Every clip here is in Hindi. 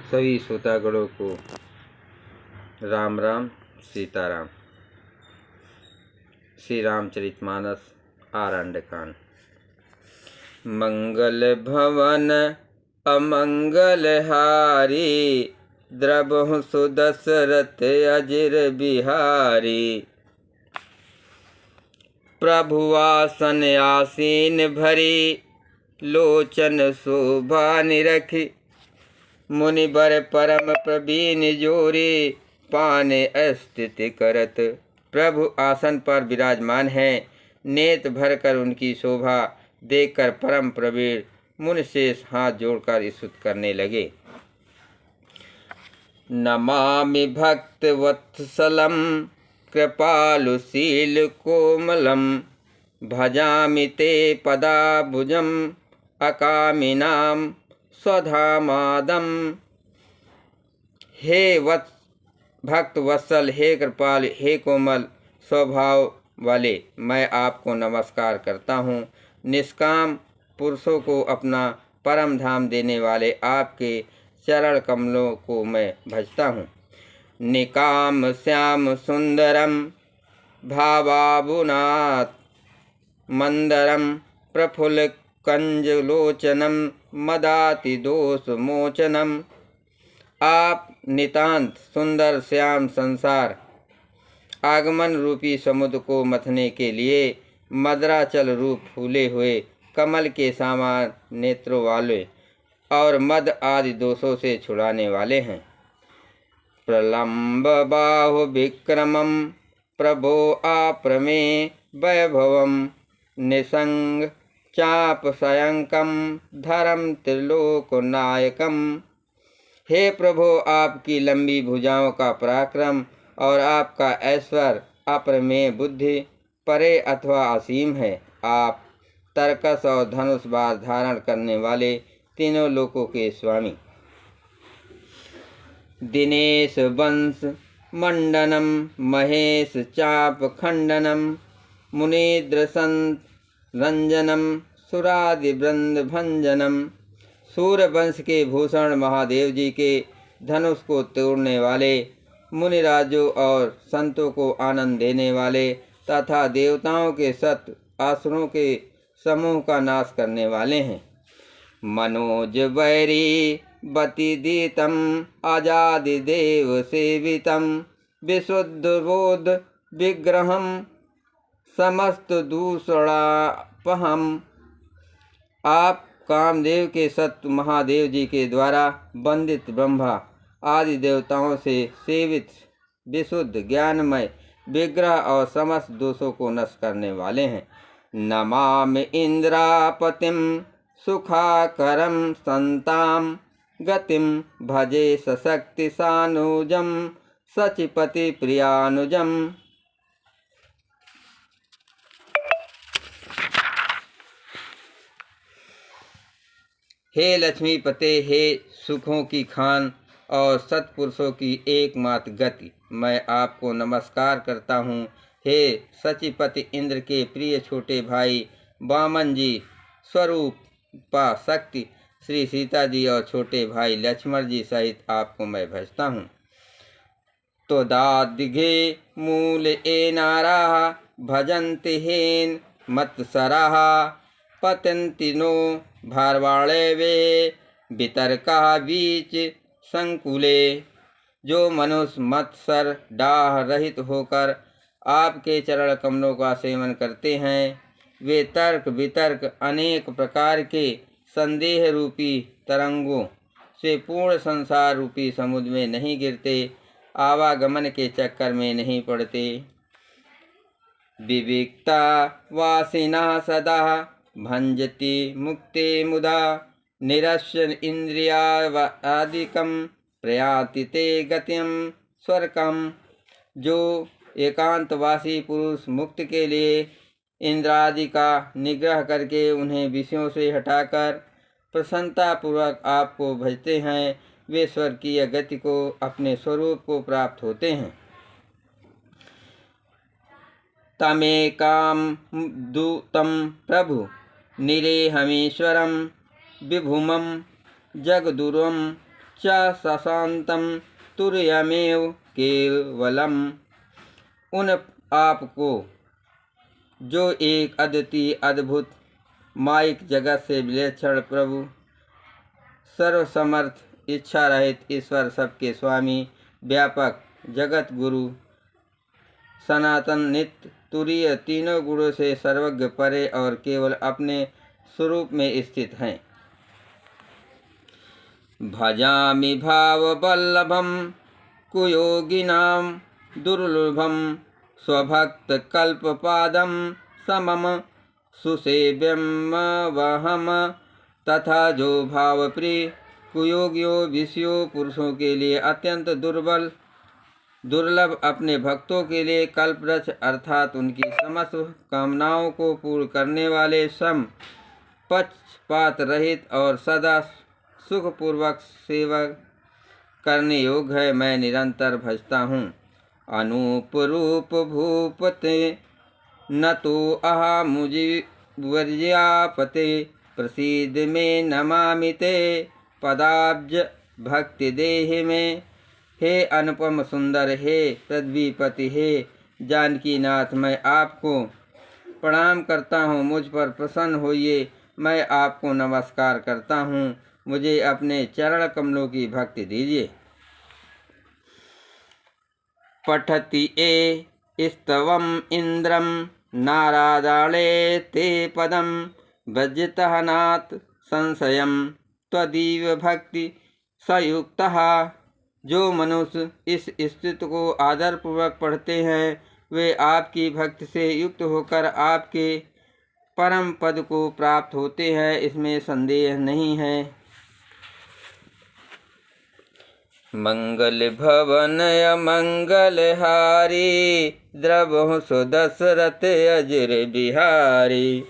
सभी श्रोतागणों को राम राम सीताराम। श्री रामचरितमानस आरण्यकांड। मंगल भवन अमंगल हारी, द्रवहु सुदशरथ अजिर बिहारी। प्रभु आसन आसीन भरी, लोचन शोभा निरखी। मुनिबर परम प्रवीण जोरी, पाने स्थिति करत। प्रभु आसन पर विराजमान हैं, नेत्र भरकर उनकी शोभा देखकर परम प्रवीण मुनिशेष हाथ जोड़कर स्तुति करने लगे। नमामि भक्त वत्सलम, कृपालुशील कोमलम। भजामि ते पदाबुजम, अकामिनाम स्वधामादम। हे भक्त वत्सल, हे कृपाल, हे कोमल स्वभाव वाले, मैं आपको नमस्कार करता हूँ। निष्काम पुरुषों को अपना परम धाम देने वाले आपके चरण कमलों को मैं भजता हूँ। निकाम श्याम सुंदरम, भावाबुनाथ मंदरम। प्रफुल्ल कंजलोचनम, मदाति दोष मोचनम। आप नितांत सुंदर श्याम संसार आगमन रूपी समुद्र को मथने के लिए मदराचल रूप फूले हुए कमल के समान नेत्रों वाले और मद आदि दोषों से छुड़ाने वाले हैं। प्रलंब बाहु विक्रमम, प्रभो आप्रमे वैभवम। निसंग चाप सयंकम, धरम त्रिलोकनायकम। हे प्रभु, आपकी लंबी भुजाओं का पराक्रम और आपका ऐश्वर्य अप्रमेय बुद्धि परे अथवा असीम है। आप तरकस और धनुष बाण धारण करने वाले तीनों लोकों के स्वामी। दिनेश वंश मंडनम, महेश चाप खंडनम। मुनीन्द्र संत रंजनम, सुरादि वृंद भंजनम। सूर्यवंश के भूषण महादेव जी के धनुष को तोड़ने वाले, मुनिराजों और संतों को आनंद देने वाले तथा देवताओं के सत आसुरों के समूह का नाश करने वाले हैं। मनोज वैरी बतिदीतम, आजादि देव सेवितम। विशुद्ध बोध विग्रहम, समस्त दूषणापहम। आप कामदेव के सत्य महादेव जी के द्वारा वंदित ब्रह्मा आदि देवताओं से सेवित विशुद्ध ज्ञानमय विग्रह और समस्त दोषों को नष्ट करने वाले हैं। नमामि इंद्रापतिम, सुखाकरम संताम। गतिम भजे सशक्ति सानुजम, सचिपति प्रियानुजम। हे लक्ष्मीपते, हे सुखों की खान और सत्पुरुषों की एकमात्र गति, मैं आपको नमस्कार करता हूँ। हे सचिपति इंद्र के प्रिय छोटे भाई वामन जी, स्वरूपा शक्ति श्री सीता जी और छोटे भाई लक्ष्मण जी सहित आपको मैं भजता हूँ। तो दादिघे मूल ए नारा, भजन्ति हेन मत्सराः। पतन्ति नो भारवाणे वे, वितर्का बीच संकुले। जो मनुष्य मत्सर डाह रहित होकर आपके चरण कमलों का सेवन करते हैं, वे तर्क वितर्क अनेक प्रकार के संदेह रूपी तरंगों से पूर्ण संसार रूपी समुद्र में नहीं गिरते, आवागमन के चक्कर में नहीं पड़ते। विविक्ता वासिना सदा, भंजति मुक्ते मुदा। निरस्य इंद्रियादिकम, प्रयाति ते गतिम स्वर्गम। जो एकांतवासी पुरुष मुक्त के लिए इंद्रादि का निग्रह करके उन्हें विषयों से हटाकर प्रसन्नतापूर्वक आपको भजते हैं, वे स्वर्गीय गति को अपने स्वरूप को प्राप्त होते हैं। तमेकाम दूतम प्रभु, निरेहमीश्वरम। विभुमं जगदुरं च सशांतं तुर्यमेव केवलम। उन आपको जो एक अद्वितीय अद्भुत माइक जगत से विलक्षण प्रभु, सर्वसमर्थ, इच्छा रहित ईश्वर, सबके स्वामी, व्यापक, जगत गुरु, सनातन, नित्य, तुरीय, तीनों गुणों से सर्वज्ञ, परे और केवल अपने स्वरूप में स्थित हैं। भजामि भाववल्लभं कुयोगिनां दुर्लभं स्वभक्तकल्पपादं समम सुसेव्यं वहम। तथा जो भावप्रिय कुयोगियों, विषयों, पुरुषों के लिए अत्यंत दुर्लभ, अपने भक्तों के लिए कल्पवृक्ष अर्थात उनकी समस्त कामनाओं को पूर्ण करने वाले, सम, पक्षपात रहित और सदा सुखपूर्वक सेवा करने योग्य है, मैं निरंतर भजता हूँ। अनूप रूप भूपते न तो अहमुझि वर्ज्यापते, प्रसीद में नमामि ते पदाब्ज भक्ति देहि में। हे अनुपम सुंदर, हे पृथ्वीपति, हे जानकीनाथ, मैं आपको प्रणाम करता हूँ, मुझ पर प्रसन्न होइए, मैं आपको नमस्कार करता हूँ, मुझे अपने चरण कमलों की भक्ति दीजिए। पठति ए स्तवम इंद्रम नारादाणे ते पदम, भजतः नाथ संशयम त्वदीव भक्ति सयुक्तः। जो मनुष्य इस स्तुति को आदरपूर्वक पढ़ते हैं, वे आपकी भक्ति से युक्त होकर आपके परम पद को प्राप्त होते हैं, इसमें संदेह नहीं है। मंगल भवन अमंगल हारी, द्रवहु सुदशरथ अजर बिहारी।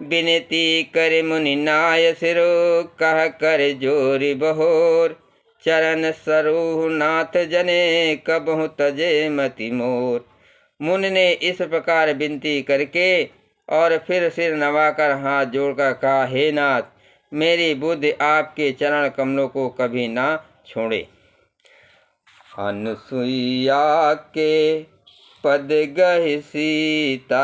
विनती कर मुनि नाय सिरो, कह कर जोरि बहोर, चरण सरोह नाथ जने कबहु तजे मति मोर। मुनि ने इस प्रकार विनती करके और फिर सिर नवाकर हाथ जोड़कर कहा, हे नाथ, मेरी बुद्धि आपके चरण कमलों को कभी ना छोड़े। अनुसुईया के पद गहि सीता,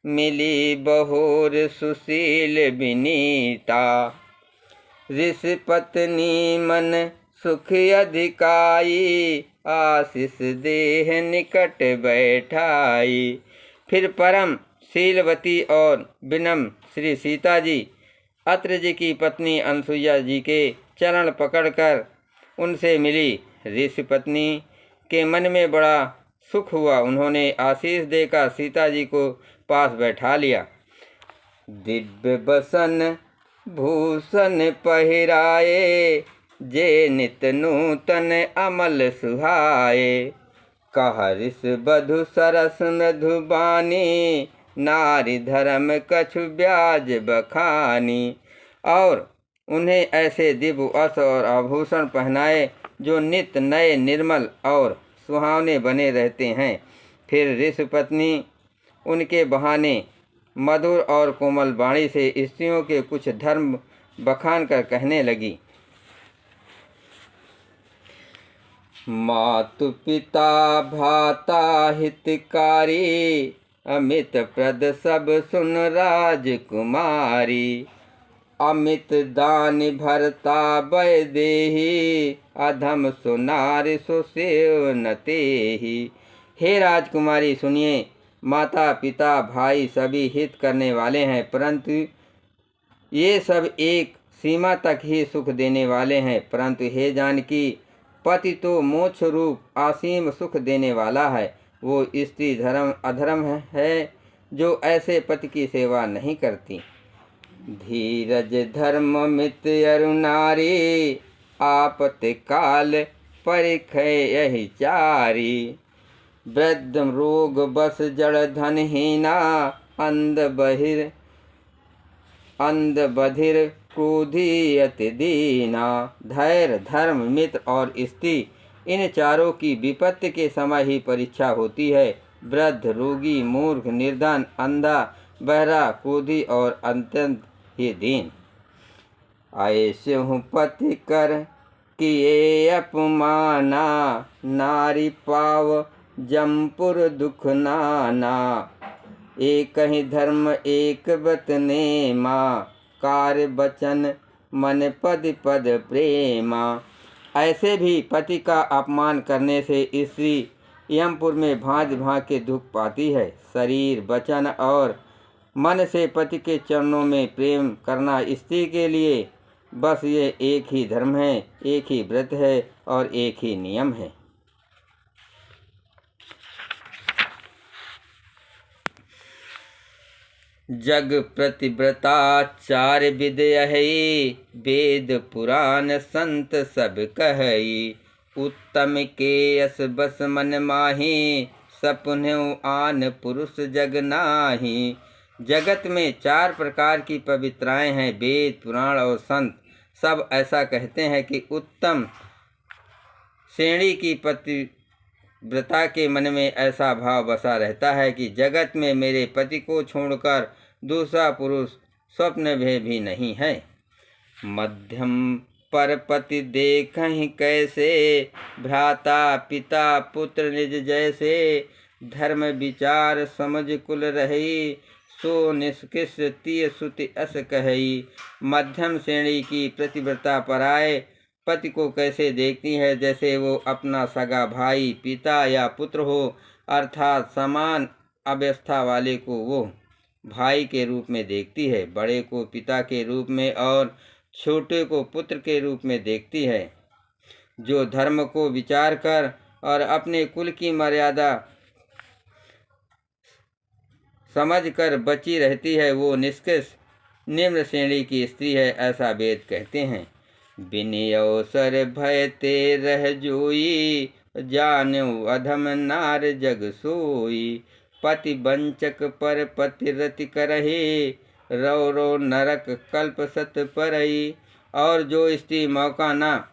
मिली बहोर सुशील विनीता। ऋषि पत्नी मन सुख अधिकाई, आशीष देह निकट बैठाई। फिर परम शीलवती और विनम्र श्री सीता जी अत्रि जी की पत्नी अनुसुईया जी के चरण पकड़कर उनसे मिली। ऋषि पत्नी के मन में बड़ा सुख हुआ, उन्होंने आशीष देकर सीता जी को पास बैठा लिया। दिव्य बसन भूषण पहिराए, जे नित नूतन अमल सुहाए। कह ऋषि बधु सरस मधुबानी, नारी धर्म कछु ब्याज बखानी। और उन्हें ऐसे दिव्य वस्त्र और आभूषण पहनाए जो नित्य नए, निर्मल और सुहावने बने रहते हैं। फिर ऋषि पत्नी उनके बहाने मधुर और कोमल वाणी से स्त्रियों के कुछ धर्म बखान कर कहने लगी। मातु पिता भाता हितकारी, अमित प्रद सब सुन राजकुमारी। अमित दान भरता बय देहि, अधम सुनार सुसेव न तेहि। हे राजकुमारी सुनिए, माता पिता भाई सभी हित करने वाले हैं, परंतु ये सब एक सीमा तक ही सुख देने वाले हैं। परंतु हे जानकी, पति तो मोक्ष रूप असीम सुख देने वाला है। वो स्त्री धर्म अधर्म है जो ऐसे पति की सेवा नहीं करती। धीरज धर्म मित अरुनारी, आपत्ति काल परिखय यही चारी। वृद्ध रोग बस जड़ धनहीना, अंध बधिर क्रोधी अति दीना। धैर्य, धर्म, मित्र और स्त्री, इन चारों की विपत्ति के समय ही परीक्षा होती है। वृद्ध, रोगी, मूर्ख, निर्धन, अंधा, बहरा, क्रोधी और अत्यंत ही दीन। ऐसे हूँ पति कर किए अपमाना, नारी पाव जमपुर दुख नाना। एक ही धर्म एक व्रत नेमा, कार्य वचन मन पद पद प्रेमा। ऐसे भी पति का अपमान करने से स्त्री यमपुर में भांति भांति के दुख पाती है। शरीर वचन और मन से पति के चरणों में प्रेम करना स्त्री के लिए बस ये एक ही धर्म है, एक ही व्रत है और एक ही नियम है। जग प्रतिव्रता चार विद यही, वेद पुराण संत सब कहई। उत्तम के यस बस मन माही, सपुन्हु आन पुरुष जग नाही। जगत में चार प्रकार की पवित्राएं हैं। वेद पुराण और संत सब ऐसा कहते हैं कि उत्तम श्रेणी की पतिव्रता के मन में ऐसा भाव बसा रहता है कि जगत में मेरे पति को छोड़कर दूसरा पुरुष स्वप्न में भी नहीं है। मध्यम पर पति देखहि कैसे, भ्राता पिता पुत्र निज जैसे। धर्म विचार समझ कुल रही, सो निष्कृष्ट तिय सुति अस कहई। मध्यम श्रेणी की प्रतिव्रता पराये पति को कैसे देखती है, जैसे वो अपना सगा भाई पिता या पुत्र हो, अर्थात समान अवस्था वाले को वो भाई के रूप में देखती है, बड़े को पिता के रूप में और छोटे को पुत्र के रूप में देखती है। जो धर्म को विचार कर और अपने कुल की मर्यादा समझ कर बची रहती है, वो निष्कृष्ट निम्न श्रेणी की स्त्री है, ऐसा वेद कहते हैं। बिन अवसर भय ते रह जोई, जानु अधम नार जग सोई। पति वंचक पर पति रति करही, रो रो नरक कल्प सत परई। और जो स्त्री मौका न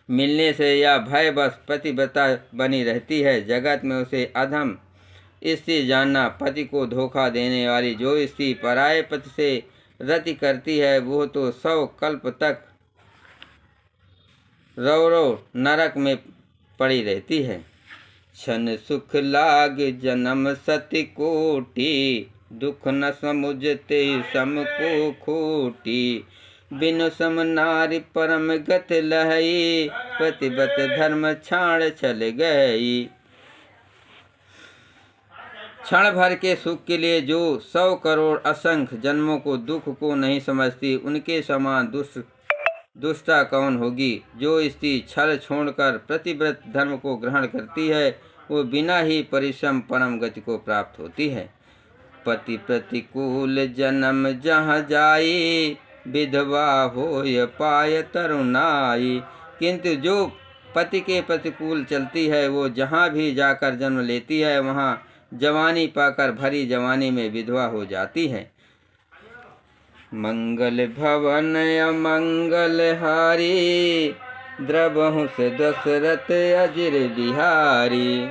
मिलने से या भय बस पतिव्रता बनी रहती है, जगत में उसे अधम स्त्री जानना। पति को धोखा देने वाली जो स्त्री पराये पति से रति करती है, वो तो 100 कल्प तक रौरव नरक में पड़ी रहती है। क्षण सुख लाग जन्म सति कोटि, दुख न समुझते सम को खोटी। बिनु सम नारी परम गत लहई, प्रतिव्रत धर्म छाड़ छल गई। क्षण भर के सुख के लिए जो 100 करोड़ असंख्य जन्मों को दुख को नहीं समझती, उनके समान दुष्टा कौन होगी। जो स्त्री छल छोड़कर प्रतिव्रत धर्म को ग्रहण करती है, वो बिना ही परिश्रम परम गति को प्राप्त होती है। पति प्रतिकूल जन्म जहाँ जाई, विधवा होय पाय तरुणाई। किंतु जो पति के प्रतिकूल चलती है, वो जहाँ भी जाकर जन्म लेती है, वहाँ जवानी पाकर भरी जवानी में विधवा हो जाती है। मंगल भवन अमंगल हारी, द्रवहु से दशरथ अजिर बिहारी।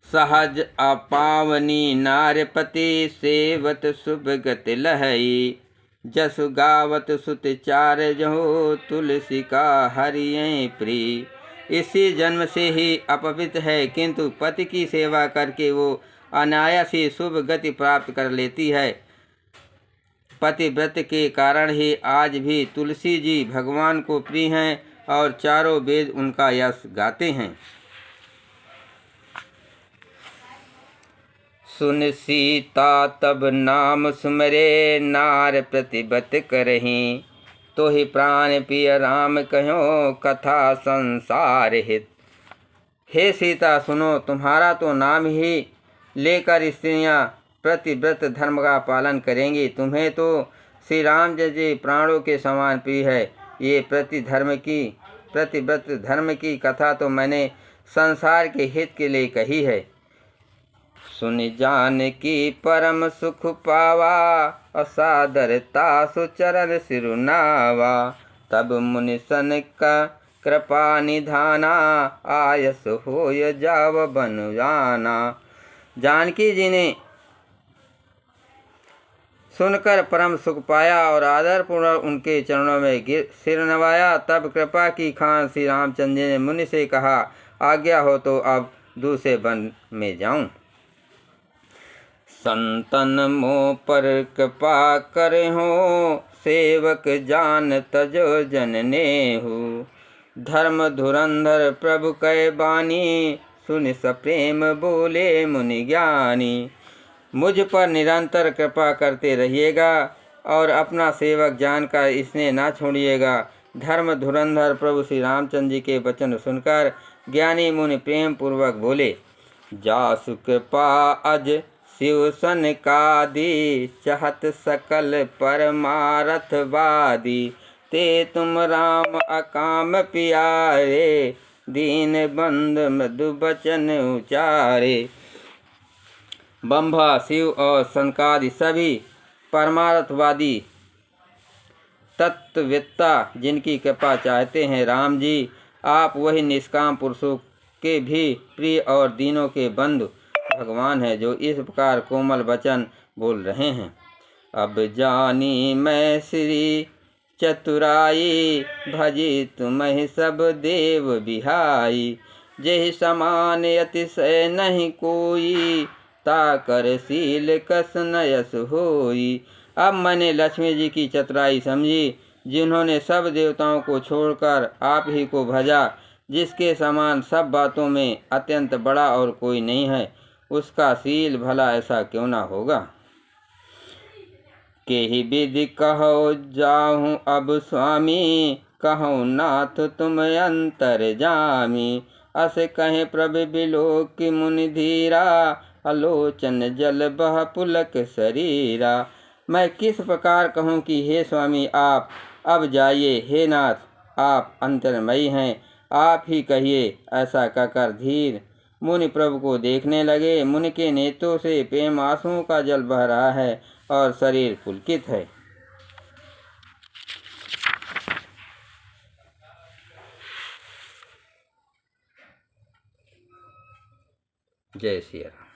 सहज अपावनी नारपति, सेवत शुभ गति लहई। जसु गावत सुत चार जहो, तुलसी का हरिये प्रिय। इसी जन्म से ही अपवित्र है, किंतु पति की सेवा करके वो अनायास ही शुभ गति प्राप्त कर लेती है। पतिव्रत के कारण ही आज भी तुलसी जी भगवान को प्रिय हैं और चारों वेद उनका यश गाते हैं। सुन सीता तब नाम सुमरे, नार प्रतिव्रत करहीं। तो ही प्राण पिय राम कहो, कथा संसार हित। हे सीता सुनो, तुम्हारा तो नाम ही लेकर स्त्रियां प्रतिव्रत धर्म का पालन करेंगी। तुम्हें तो श्री राम जैसे प्राणों के समान प्रिय है। ये प्रतिव्रत धर्म की कथा तो मैंने संसार के हित के लिए कही है। सुन जान की परम सुख पावा, असादरता सुचरण सिरुनावा। तब मुनि सन का कृपा निधाना, आयस होय जाव बन जाना। जानकी जी ने सुनकर परम सुख पाया और आदरपूर्वक उनके चरणों में सिर नवाया। तब कृपा की खान श्री रामचंद्र जी ने मुनि से कहा, आज्ञा हो तो अब दूसरे वन में जाऊं। संतन मोह पर कृपा करे हो, सेवक जान तजो जन नेहु। धर्म धुरंधर प्रभु कै बानी, सुन सप्रेम बोले मुनि ज्ञानी। मुझ पर निरंतर कृपा करते रहिएगा और अपना सेवक जानकर इसने ना छोड़िएगा। धर्म धुरंधर प्रभु श्री रामचंद्र जी के वचन सुनकर ज्ञानी मुनि प्रेम पूर्वक बोले, जासु कृपा अज शिव सन कादी, चाहत सकल परमारथ वादी। ते तुम राम अकाम पियारे, दीन बंद मृदु बचन उचारे। ब्रह्मा शिव और सनकादि सभी परमार्थवादी तत्ववेत्ता जिनकी कृपा चाहते हैं, राम जी आप वही निष्काम पुरुषों के भी प्रिय और दीनों के बंधु भगवान हैं, जो इस प्रकार कोमल वचन बोल रहे हैं। अब जानी मैं श्री चतुराई, भजी तुम्हें सब देव बिहाई। जेहि समान अतिशय नहीं कोई, ताकर शील कस नयस होई। अब मैंने लक्ष्मी जी की चतुराई समझी, जिन्होंने सब देवताओं को छोड़कर आप ही को भजा। जिसके समान सब बातों में अत्यंत बड़ा और कोई नहीं है, उसका शील भला ऐसा क्यों ना होगा। केहि विधि कहो जाहूँ अब स्वामी, कहो नाथ तुम अंतर जामी। अस कहे प्रभु बिलोक मुनि धीरा, आलोचन जल बह पुलक शरीरा। मैं किस प्रकार कहूँ कि हे स्वामी आप अब जाइए, हे नाथ आप अंतर्मयी हैं, आप ही कहिए। ऐसा कहकर धीर मुनि प्रभु को देखने लगे। मुनि के नेत्रों से प्रेम आंसुओं का जल बह रहा है और शरीर पुलकित है। जय श्री राम।